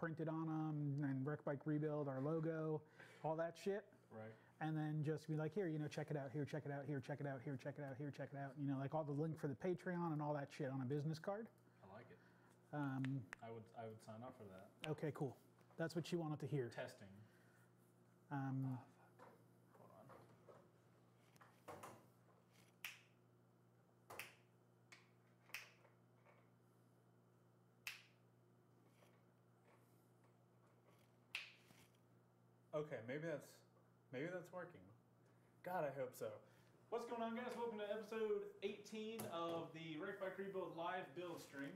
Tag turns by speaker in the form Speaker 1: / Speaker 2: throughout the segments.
Speaker 1: printed on them, and Wreck Bike Rebuild, our logo, all that shit.
Speaker 2: Right.
Speaker 1: And then just be like, here, you know, check it out, here, check it out, here, check it out, here, check it out, here, check it out. You know, like all the link for the Patreon and all that shit on a business card.
Speaker 2: I like it. I would sign up for that.
Speaker 1: Okay, cool. That's what you wanted to hear.
Speaker 2: Testing.
Speaker 1: Um,
Speaker 2: Fuck. Hold on. Okay, maybe that's working. God, I hope so. What's going on, guys? Welcome to episode 18 of the Wreck Bike Rebuild live build stream.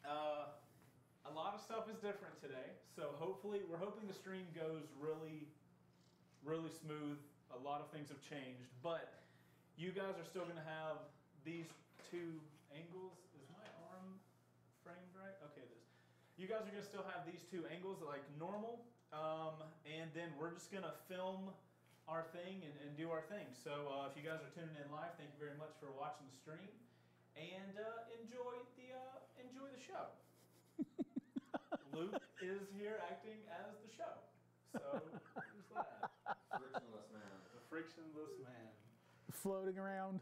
Speaker 2: A lot of stuff is different today, so hopefully we're hoping the stream goes really smooth. A lot of things have changed, but you guys are still going to have these two angles. Is my arm framed right? Okay, it is. You guys are going to still have these two angles like normal, and then we're just going to film our thing and do our thing. So if you guys are tuning in live, thank you very much for watching the stream, and enjoy the show. Luke is here acting as the show. So who's that?
Speaker 3: Frictionless man.
Speaker 2: The frictionless man.
Speaker 1: floating around.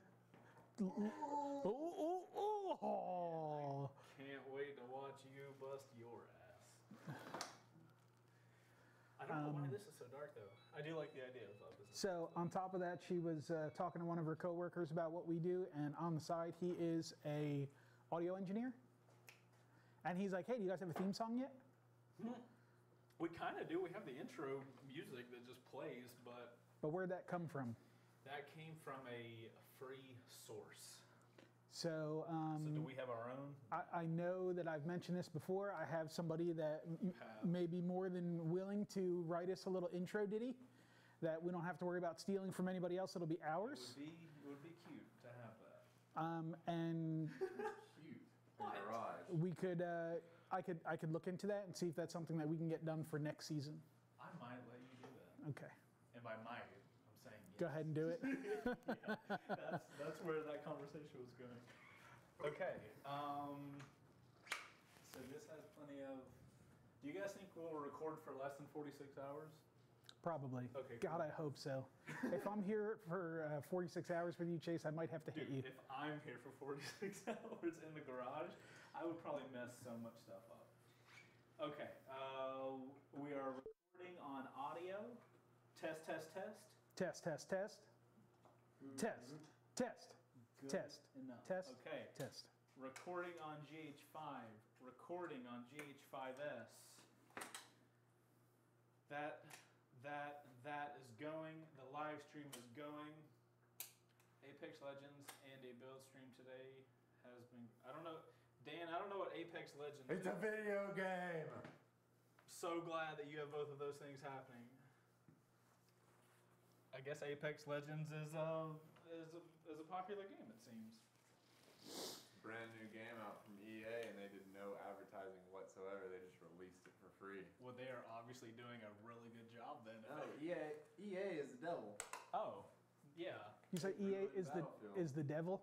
Speaker 1: Oh.
Speaker 2: Can't wait to watch you bust your ass. I don't know why this is so dark though. I do like the idea of this.
Speaker 1: So on top of that, she was talking to one of her coworkers about what we do, and on the side, he is a audio engineer. And he's like, hey, do you guys have a theme song yet?
Speaker 2: We kind of do. We have the intro music that just plays, but
Speaker 1: where'd that come from?
Speaker 2: that came from a free source.
Speaker 1: So,
Speaker 2: So do we have our own?
Speaker 1: I know that I've mentioned this before. I have somebody that
Speaker 2: have.
Speaker 1: may be more than willing to write us a little intro ditty that we don't have to worry about stealing from anybody else. It'll be ours.
Speaker 2: It would be cute to have that.
Speaker 1: And
Speaker 3: Cute.
Speaker 2: What?
Speaker 3: In garage.
Speaker 1: we could, I could look into that and see if that's something that we can get done for next season.
Speaker 2: I might let you do that.
Speaker 1: Okay,
Speaker 2: And by might, I'm saying yes.
Speaker 1: go ahead and do it.
Speaker 2: That's where that conversation was going. Okay. So this has plenty of. Do you guys think we'll record for less than 46 hours?
Speaker 1: Probably.
Speaker 2: Okay,
Speaker 1: God,
Speaker 2: cool.
Speaker 1: I hope so. If I'm here for 46 hours with you, Chase, I might have to hit
Speaker 2: Dude,
Speaker 1: you.
Speaker 2: if I'm here for 46 hours in the garage, I would probably mess so much stuff up. Okay. We are recording on audio. Test, test, test.
Speaker 1: Test, test, test. Test, test,
Speaker 2: Good
Speaker 1: test,
Speaker 2: enough.
Speaker 1: test,
Speaker 2: Okay.
Speaker 1: test.
Speaker 2: Recording on GH5. Recording on GH5S. That is going. The live stream is going. Apex Legends and a build stream today has been. I don't know, Dan. I don't know what Apex Legends.
Speaker 3: It's a video game.
Speaker 2: So glad that you have both of those things happening. I guess Apex Legends is a popular game. It seems.
Speaker 3: Brand new game out from EA, and they did no advertising whatsoever. They just released it for free.
Speaker 2: Well, they are obviously doing a really good job then.
Speaker 3: No, EA is the devil.
Speaker 2: Oh, yeah.
Speaker 1: You say EA
Speaker 3: Ruined
Speaker 1: is
Speaker 3: Battlefield.
Speaker 1: the devil?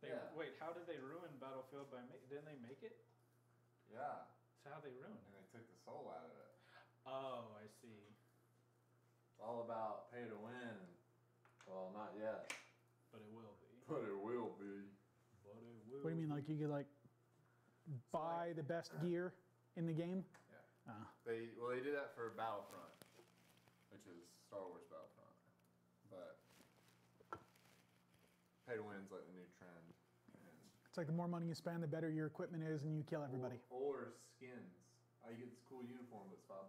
Speaker 3: Yeah.
Speaker 2: Wait, how did they ruin Battlefield by didn't they make it?
Speaker 3: Yeah,
Speaker 2: So how they ruined
Speaker 3: and
Speaker 2: it?
Speaker 3: they took the soul out of it.
Speaker 2: Oh, I see.
Speaker 3: It's all about pay to win. Well, not yet,
Speaker 2: But it will be.
Speaker 3: but it will be.
Speaker 2: But it will.
Speaker 1: What do you mean, like you could like buy the best gear in the game?
Speaker 3: Yeah. They did that for Battlefront, which is Star Wars Battlefront, but pay to win's like the new trend. And
Speaker 1: It's like the more money you spend, the better your equipment is, and you kill everybody.
Speaker 3: Or skins. You get this cool uniform, but it's $5.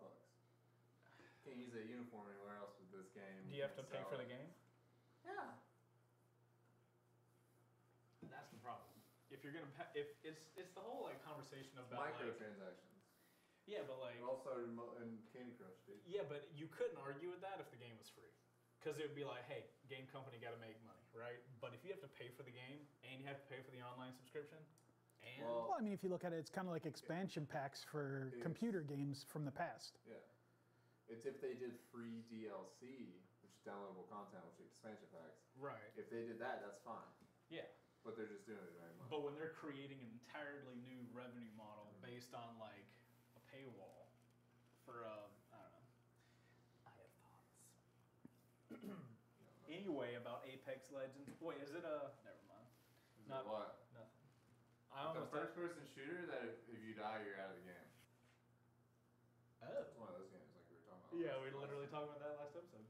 Speaker 3: Can't use that uniform anywhere else with this game.
Speaker 2: Do you have to
Speaker 3: Can't
Speaker 2: pay
Speaker 3: sell
Speaker 2: for the
Speaker 3: it.
Speaker 2: game?
Speaker 3: Yeah.
Speaker 2: That's the problem. If you're gonna, if it's the whole like conversation about like,
Speaker 3: Microtransactions.
Speaker 2: yeah, but like,
Speaker 3: It all started in Candy Crush, dude.
Speaker 2: yeah, but you couldn't argue with that if the game was free, because it would be like, hey, game company got to make money, right? But if you have to pay for the game and you have to pay for the online subscription, and
Speaker 3: Well-
Speaker 1: Well, I mean, if you look at it, it's kind of like expansion packs for
Speaker 3: It's-
Speaker 1: computer games from the past.
Speaker 3: Yeah. It's if they did free DLC, which is downloadable content, which is expansion packs.
Speaker 2: right,
Speaker 3: If they did that, that's fine.
Speaker 2: yeah.
Speaker 3: But they're just doing it very much.
Speaker 2: But when they're creating an entirely new revenue model based on like a paywall, for I don't know. I have thoughts. Anyway, about Apex Legends. Wait, is it a? Never mind.
Speaker 3: Is
Speaker 2: Not
Speaker 3: it what?
Speaker 2: nothing. I
Speaker 3: The
Speaker 2: almost
Speaker 3: first-person shooter that if you die, you're out of the game.
Speaker 2: Oh.
Speaker 3: It's one of those games like we were talking about.
Speaker 2: Yeah, we literally talked about that last episode.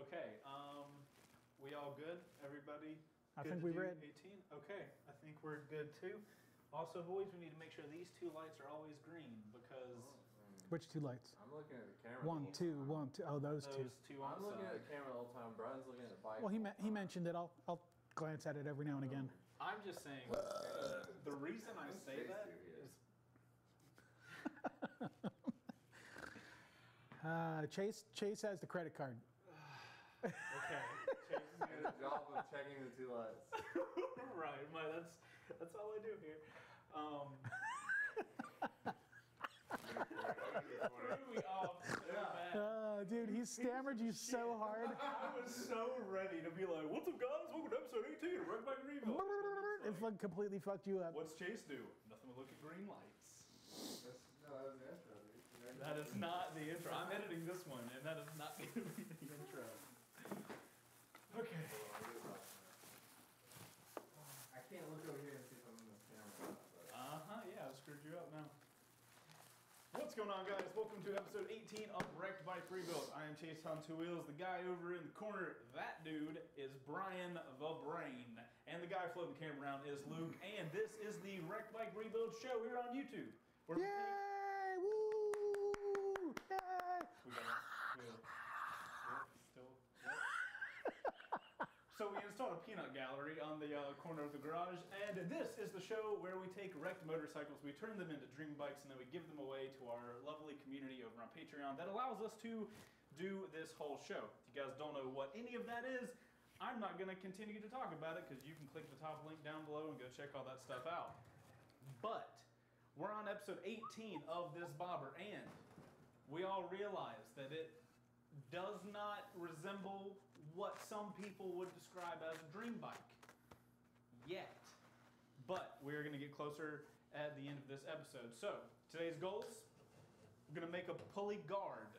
Speaker 2: Okay. We all good? Everybody?
Speaker 1: I
Speaker 2: good
Speaker 1: think
Speaker 2: to
Speaker 1: we
Speaker 2: do
Speaker 1: read.
Speaker 2: 18. Okay, I think we're good too. Also, boys, we need to make sure these two lights are always green because
Speaker 1: Which two lights?
Speaker 3: I'm looking at the camera.
Speaker 1: One,
Speaker 3: the whole
Speaker 1: two,
Speaker 3: time.
Speaker 1: one, two. Oh, those two.
Speaker 2: those two on
Speaker 3: I'm
Speaker 2: the
Speaker 3: looking at
Speaker 2: side.
Speaker 3: the camera the whole time. Brian's looking at the bike.
Speaker 1: Well, he
Speaker 3: the whole
Speaker 1: he
Speaker 3: time.
Speaker 1: mentioned it. I'll glance at it every now and again.
Speaker 2: I'm just saying. The reason I
Speaker 3: Who's
Speaker 2: say
Speaker 3: Chase
Speaker 2: that
Speaker 3: do here?
Speaker 2: is
Speaker 1: Chase has the credit card.
Speaker 2: okay. Chase is
Speaker 3: And the job of checking the two lights.
Speaker 2: right, that's all I do here. Threw me off so bad.
Speaker 1: Dude, he stammered you so hard.
Speaker 2: I was so ready to be like, "What's up, guys? Welcome to episode 18 of Wreck by Greenville."
Speaker 1: It completely fucked you up.
Speaker 2: What's Chase do? Nothing but look at green lights.
Speaker 3: No, that was the intro, dude.
Speaker 2: That is not the intro. I'm editing this one, and that is not going to be the intro. Okay.
Speaker 3: I can't look over here and see if I'm in this camera.
Speaker 2: Yeah, I screwed you up now. What's going on, guys? Welcome to episode 18 of Wrecked by Rebuilt. I am Chase on Two Wheels. The guy over in the corner, that dude, is Brian the Brain. And the guy floating the camera around is Luke. And this is the Wrecked by Rebuild show here on YouTube. Where we take-
Speaker 1: Yay! Woo! Yay!
Speaker 2: We got it. Still. So we installed a peanut gallery on the corner of the garage, and this is the show where we take wrecked motorcycles, we turn them into dream bikes, and then we give them away to our lovely community over on Patreon that allows us to do this whole show. If you guys don't know what any of that is, I'm not going to continue to talk about it because you can click the top link down below and go check all that stuff out. But we're on episode 18 of this bobber, and we all realize that it does not resemble what some people would describe as a dream bike yet. But we're going to get closer at the end of this episode. So, today's goals, we're going to make a pulley guard.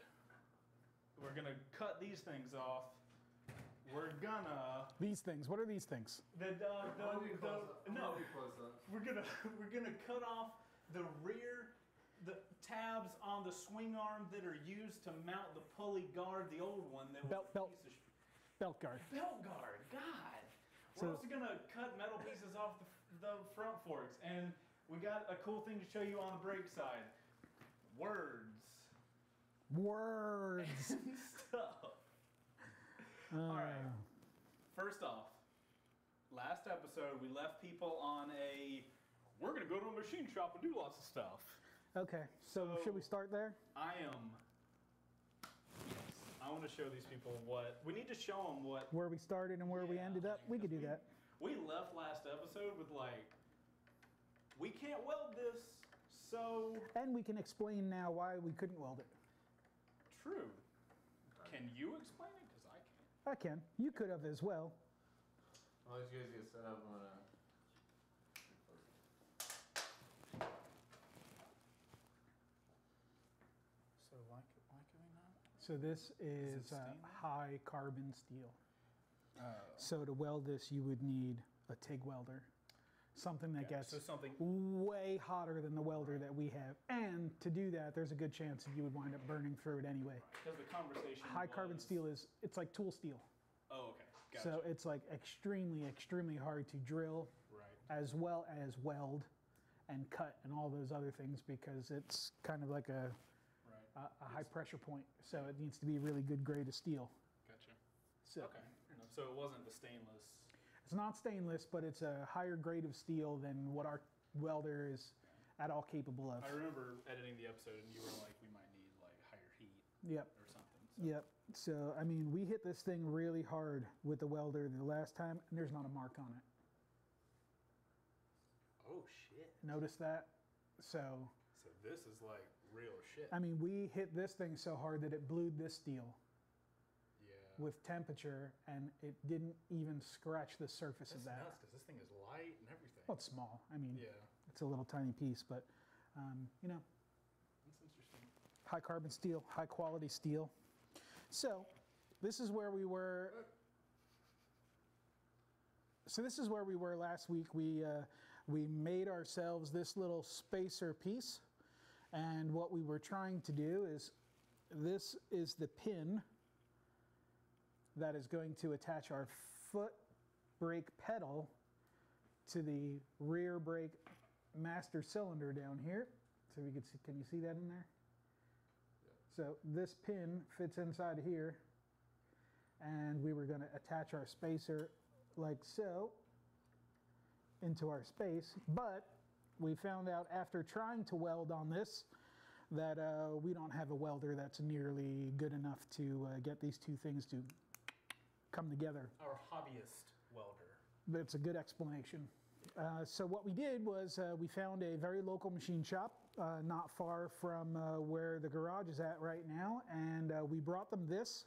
Speaker 2: We're going to cut these things off. We're gonna
Speaker 1: These things. What are these things?
Speaker 2: no, we're gonna cut off the rear, the tabs on the swing arm that are used to mount the pulley guard, the old one that was
Speaker 1: Belt guard.
Speaker 2: Belt guard, God. We're also gonna cut metal pieces off the front forks, and we got a cool thing to show you on the brake side. Words
Speaker 1: Words.
Speaker 2: and stuff. All right. First off, last episode we left people on we're gonna go to a machine shop and do lots of stuff.
Speaker 1: Okay, so should we start there?
Speaker 2: Yes. I want to show these people what we need to show them what
Speaker 1: Where we started and where we ended up? We could do that.
Speaker 2: we left last episode with we can't weld this, so
Speaker 1: And we can explain now why we couldn't weld it.
Speaker 2: true. Can you explain it? Because I can't.
Speaker 1: I can. You could have as well.
Speaker 3: I'll let you guys get set up on a.
Speaker 2: So why can we not?
Speaker 1: So this is
Speaker 2: stainless?
Speaker 1: high carbon steel.
Speaker 2: Oh.
Speaker 1: So to weld this, you would need a TIG welder, something that gets
Speaker 2: so something.
Speaker 1: way hotter than the welder that we have. And to do that, there's a good chance that you would wind up burning through it anyway.
Speaker 2: Because the conversation.
Speaker 1: High carbon
Speaker 2: was-
Speaker 1: steel it's like tool steel.
Speaker 2: Oh, okay. Gotcha.
Speaker 1: So it's like extremely hard to drill
Speaker 2: right.
Speaker 1: as well as weld and cut and all those other things because it's kind of like a
Speaker 2: Right.
Speaker 1: high pressure point. So it needs to be a really good grade of steel.
Speaker 2: Gotcha.
Speaker 1: So
Speaker 2: Okay. So it wasn't the stainless.
Speaker 1: it's not stainless, but it's a higher grade of steel than what our welder is at all capable of.
Speaker 2: I remember editing the episode and you were like, we might need higher heat
Speaker 1: Yep.
Speaker 2: or something. So.
Speaker 1: Yep. So, I mean, we hit this thing really hard with the welder the last time, and there's not a mark on it.
Speaker 2: Oh shit.
Speaker 1: Notice that? So,
Speaker 2: So this is real shit.
Speaker 1: I mean, we hit this thing so hard that it blued this steel
Speaker 2: Yeah.
Speaker 1: with temperature, and it didn't even scratch the surface
Speaker 2: That's
Speaker 1: of that.
Speaker 2: nuts because this thing is light and everything.
Speaker 1: Well, it's small. I mean,
Speaker 2: Yeah.
Speaker 1: it's a little tiny piece, but, you know,
Speaker 2: That's interesting.
Speaker 1: high carbon steel, high quality steel. So this is where we were. So this is where we were last week. We made ourselves this little spacer piece, and what we were trying to do is, this is the pin that is going to attach our foot brake pedal to the rear brake master cylinder down here. So we could see, can you see that in there? Yeah. So this pin fits inside of here, and we were going to attach our spacer like so into our space, but we found out after trying to weld on this that we don't have a welder that's nearly good enough to get these two things to come together.
Speaker 2: Our hobbyist welder.
Speaker 1: That's a good explanation. So what we did was we found a very local machine shop not far from where the garage is at right now, and we brought them this,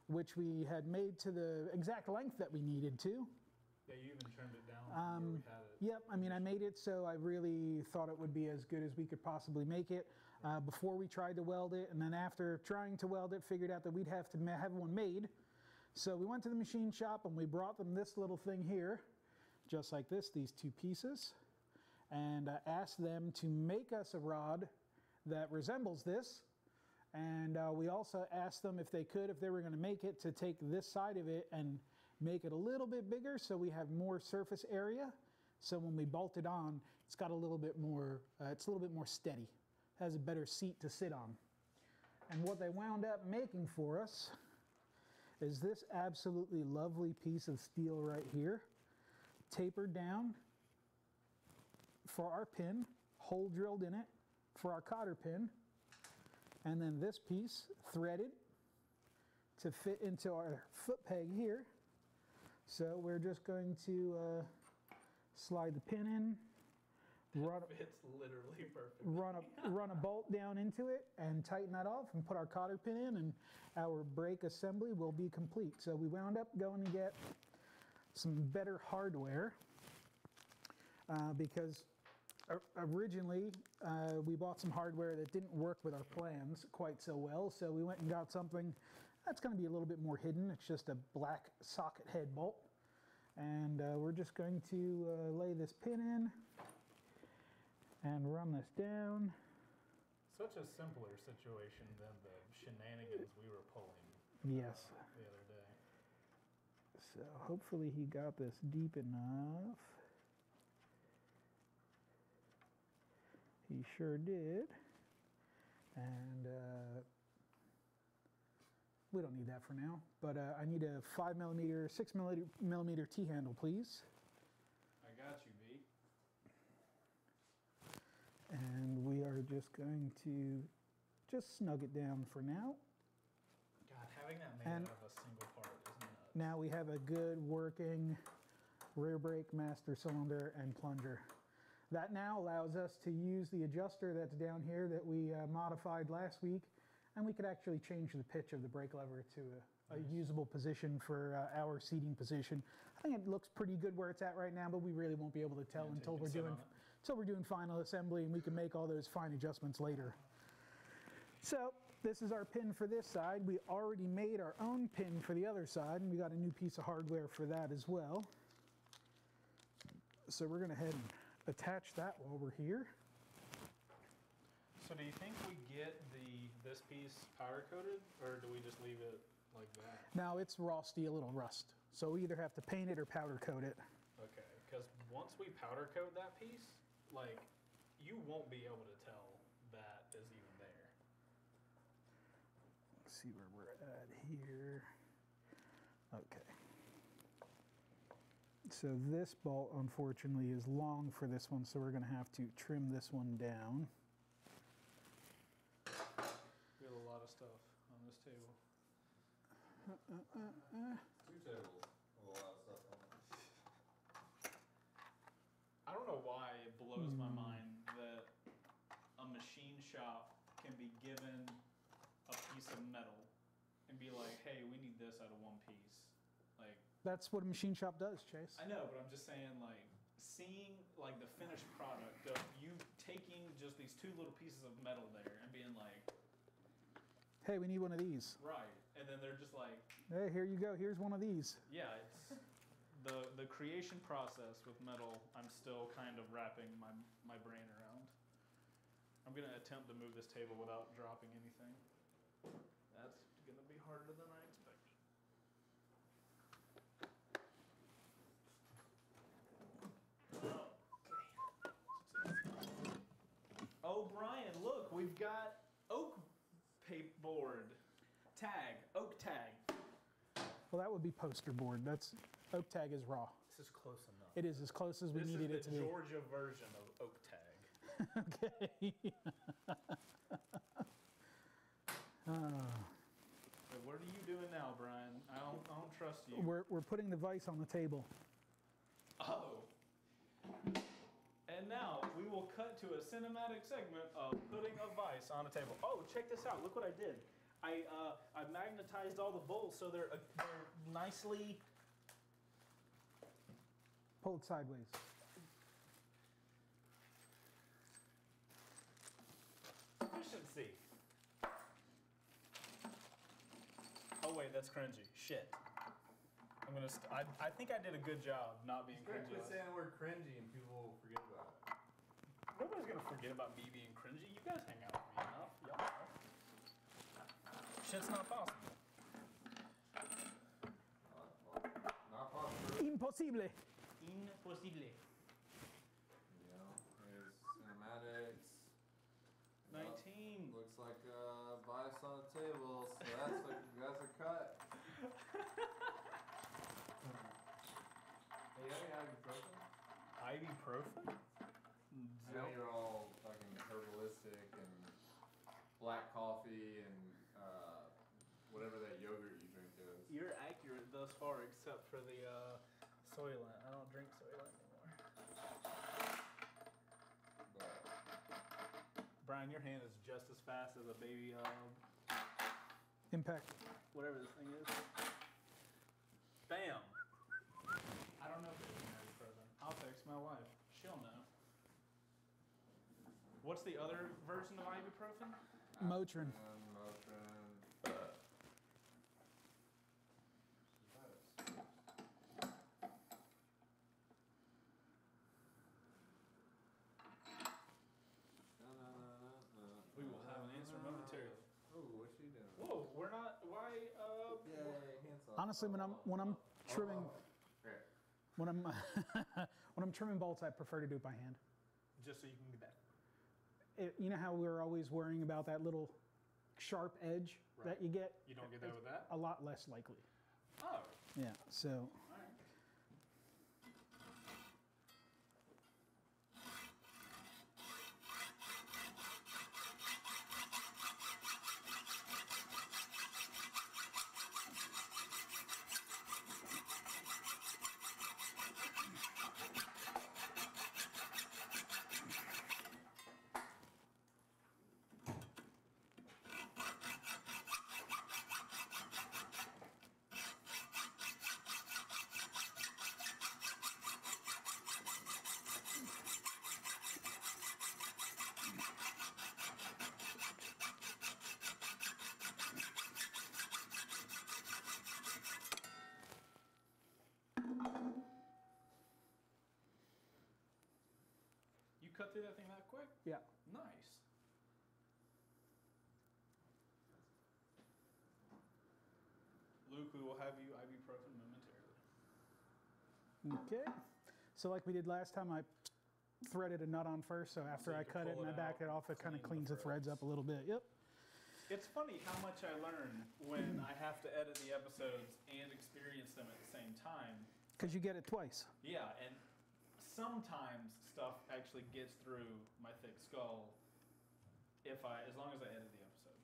Speaker 1: which we had made to the exact length that we needed to.
Speaker 2: Yeah, you even trimmed it down from where we had it.
Speaker 1: Yep, I mean, I made it so I really thought it would be as good as we could possibly make it before we tried to weld it, and then after trying to weld it, figured out that we'd have to have one made. So we went to the machine shop and we brought them this little thing here, just like this, these two pieces, and asked them to make us a rod that resembles this. And we also asked them if they could, if they were going to make it, to take this side of it and make it a little bit bigger so we have more surface area. So when we bolt it on, it's got a little bit more, it's a little bit more steady, has a better seat to sit on. And what they wound up making for us is this absolutely lovely piece of steel right here, tapered down for our pin, hole drilled in it for our cotter pin, and then this piece threaded to fit into our foot peg here. So we're just going to slide the pin in,
Speaker 2: It's literally perfect.
Speaker 1: run a bolt down into it and tighten that off and put our cotter pin in, and our brake assembly will be complete. So we wound up going to get some better hardware because originally we bought some hardware that didn't work with our plans quite so well. So we went and got something that's going to be a little bit more hidden. It's just a black socket head bolt. And we're just going to lay this pin in and run this down.
Speaker 2: Such a simpler situation than the shenanigans we were pulling
Speaker 1: Yes.
Speaker 2: the other day.
Speaker 1: So hopefully he got this deep enough. He sure did. And we don't need that for now, but I need a 5mm, 6mm T-handle, please.
Speaker 2: I got you, B.
Speaker 1: And we are just going to just snug it down for now.
Speaker 2: God, having that made
Speaker 1: And
Speaker 2: out of a single part is nuts.
Speaker 1: now we have a good working rear brake master cylinder and plunger. That now allows us to use the adjuster that's down here that we modified last week, and we could actually change the pitch of the brake lever to a usable position for our seating position. I think it looks pretty good where it's at right now, but we really won't be able to tell until we're doing final assembly, and we can make all those fine adjustments later. So this is our pin for this side. We already made our own pin for the other side, and we got a new piece of hardware for that as well. So we're going to head and attach that while we're here.
Speaker 2: So do you think we get this piece powder coated, or do we just leave it like that?
Speaker 1: Now it's raw steel, it'll rust. So we either have to paint it or powder coat it.
Speaker 2: Okay, because once we powder coat that piece, like, you won't be able to tell that is even there.
Speaker 1: Let's see where we're at here. Okay. So this bolt, unfortunately, is long for this one, so we're going to have to trim this one down.
Speaker 2: We have a lot of stuff on this table.
Speaker 3: Two tables with a lot of stuff on it.
Speaker 2: I don't know why it blows my mind that a machine shop can be given a piece of metal and be like, hey, we need this out of one piece. Like,
Speaker 1: That's what a machine shop does, Chase.
Speaker 2: I know, but I'm just saying, like, seeing like the finished product of you taking just these two little pieces of metal there and being like,
Speaker 1: hey, we need one of these.
Speaker 2: Right. And then they're just like,
Speaker 1: Hey, here you go. Here's one of these.
Speaker 2: yeah, it's the creation process with metal. I'm still kind of wrapping my brain around. I'm gonna attempt to move this table without dropping anything. That's gonna be harder than I expected. Oh, Brian, look, we've got oak paperboard tag, oak tag.
Speaker 1: Well, that would be poster board. That's oak tag is raw.
Speaker 2: This is close enough.
Speaker 1: It is as close as we
Speaker 2: This
Speaker 1: needed
Speaker 2: is
Speaker 1: it to
Speaker 2: the
Speaker 1: be.
Speaker 2: Georgia version of oak tag.
Speaker 1: Okay.
Speaker 2: So what are you doing now, Brian? I don't trust you.
Speaker 1: We're putting the vise on the table.
Speaker 2: Oh. And now we will cut to a cinematic segment of putting a vise on a table. Oh, check this out. Look what I did. I magnetized all the bolts so they're nicely.
Speaker 1: Pull it sideways.
Speaker 2: Efficiency. Oh wait, that's cringy. Shit. I'm gonna. I think I did a good job not being
Speaker 3: Quit
Speaker 2: cringy.
Speaker 3: saying the word cringy and people will forget about it.
Speaker 2: Nobody's gonna forget about me being cringy. You guys hang out with me enough. Y'all know. Shit's not possible.
Speaker 3: Not possible.
Speaker 1: Impossible.
Speaker 2: Impossible.
Speaker 3: You know, here's cinematics.
Speaker 2: 19.
Speaker 3: Looks like a vice on the table, so that's a cut. Hey, you have any ibuprofen?
Speaker 2: Ibuprofen?
Speaker 3: I know you're all fucking herbalistic and black coffee and whatever that yogurt you drink is.
Speaker 2: You're accurate thus far, except for the Soylent. I don't drink Soylent anymore.
Speaker 3: But
Speaker 2: Brian, your hand is just as fast as a baby,
Speaker 1: Impact.
Speaker 2: whatever this thing is. Bam! I don't know if it's an ibuprofen. I'll text my wife. She'll know. What's the other version of ibuprofen?
Speaker 1: Motrin.
Speaker 3: Motrin.
Speaker 2: We will have an answer momentarily.
Speaker 3: Oh, what's she doing?
Speaker 2: Whoa, we're not. Why?
Speaker 3: Yay, hands off.
Speaker 1: Honestly, when I'm trimming
Speaker 3: Okay.
Speaker 1: when I'm when I'm trimming bolts, I prefer to do it by hand.
Speaker 2: Just so you can get that.
Speaker 1: You know how we're always worrying about that little sharp edge
Speaker 2: Right.
Speaker 1: that you get?
Speaker 2: You don't get that with that?
Speaker 1: A lot less likely.
Speaker 2: Oh,
Speaker 1: Yeah. So
Speaker 2: alright. You cut through that thing that quick?
Speaker 1: yeah.
Speaker 2: Nice. Luke, we will have you ibuprofen momentarily.
Speaker 1: Okay. So like we did last time, I threaded a nut on first. So after
Speaker 2: So you
Speaker 1: I
Speaker 2: can
Speaker 1: cut it
Speaker 2: pull
Speaker 1: and I
Speaker 2: it
Speaker 1: backed it
Speaker 2: out,
Speaker 1: off, it kind of
Speaker 2: clean
Speaker 1: cleans
Speaker 2: the
Speaker 1: the threads
Speaker 2: threads.
Speaker 1: up a little bit. Yep.
Speaker 2: It's funny how much I learn when I have to edit the episodes and experience them at the same time.
Speaker 1: Because you get it twice.
Speaker 2: Yeah, and sometimes stuff actually gets through my thick skull as long as I edit the episodes.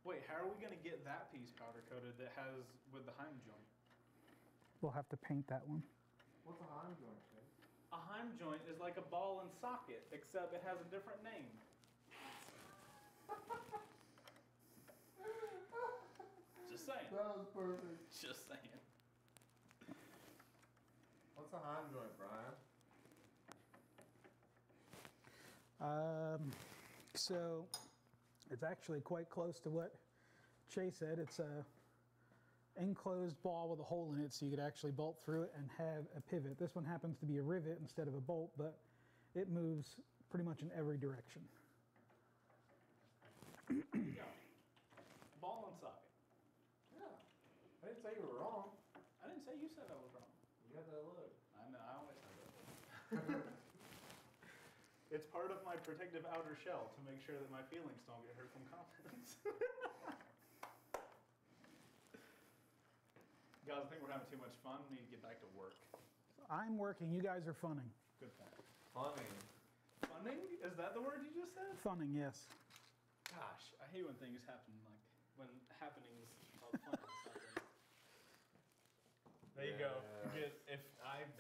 Speaker 2: Wait, how are we going to get that piece powder coated that has with the Heim joint?
Speaker 1: We'll have to paint that one.
Speaker 3: What's a Heim joint, Chase?
Speaker 2: A Heim joint is like a ball and socket, except it has a different name. Just saying.
Speaker 3: That was perfect.
Speaker 2: Just saying.
Speaker 3: What's a Heim joint, Brian?
Speaker 1: So it's actually quite close to what Chase said. It's a enclosed ball with a hole in it, so you could actually bolt through it and have a pivot. This one happens to be a rivet instead of a bolt, but it moves pretty much in every direction.
Speaker 2: Yeah. Ball and socket.
Speaker 3: Yeah. I didn't say you were wrong.
Speaker 2: I didn't say you said I was wrong.
Speaker 3: You got that look.
Speaker 2: I know, I always have that. It's part of my protective outer shell to make sure that my feelings don't get hurt from confidence. Guys, I think we're having too much fun. We need to get back to work.
Speaker 1: I'm working. You guys are funning.
Speaker 2: Good point.
Speaker 3: Funny.
Speaker 2: Funning? Is that the word you just said?
Speaker 1: Funning, yes.
Speaker 2: Gosh, I hate when things happen, like when happenings of fun happen. There you go.
Speaker 3: Yeah.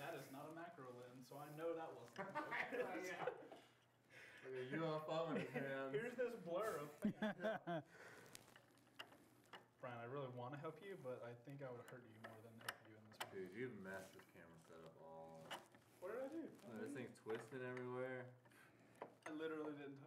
Speaker 2: That is not a macro lens, so I know that wasn't.
Speaker 3: Yeah. Look at UFO in his hands.
Speaker 2: Here's this blur of things. Brian, I really want to help you, but I think I would hurt you more than help you in this one.
Speaker 3: Dude, you've messed this camera setup all.
Speaker 2: What did I do?
Speaker 3: This thing's twisted everywhere.
Speaker 2: I literally didn't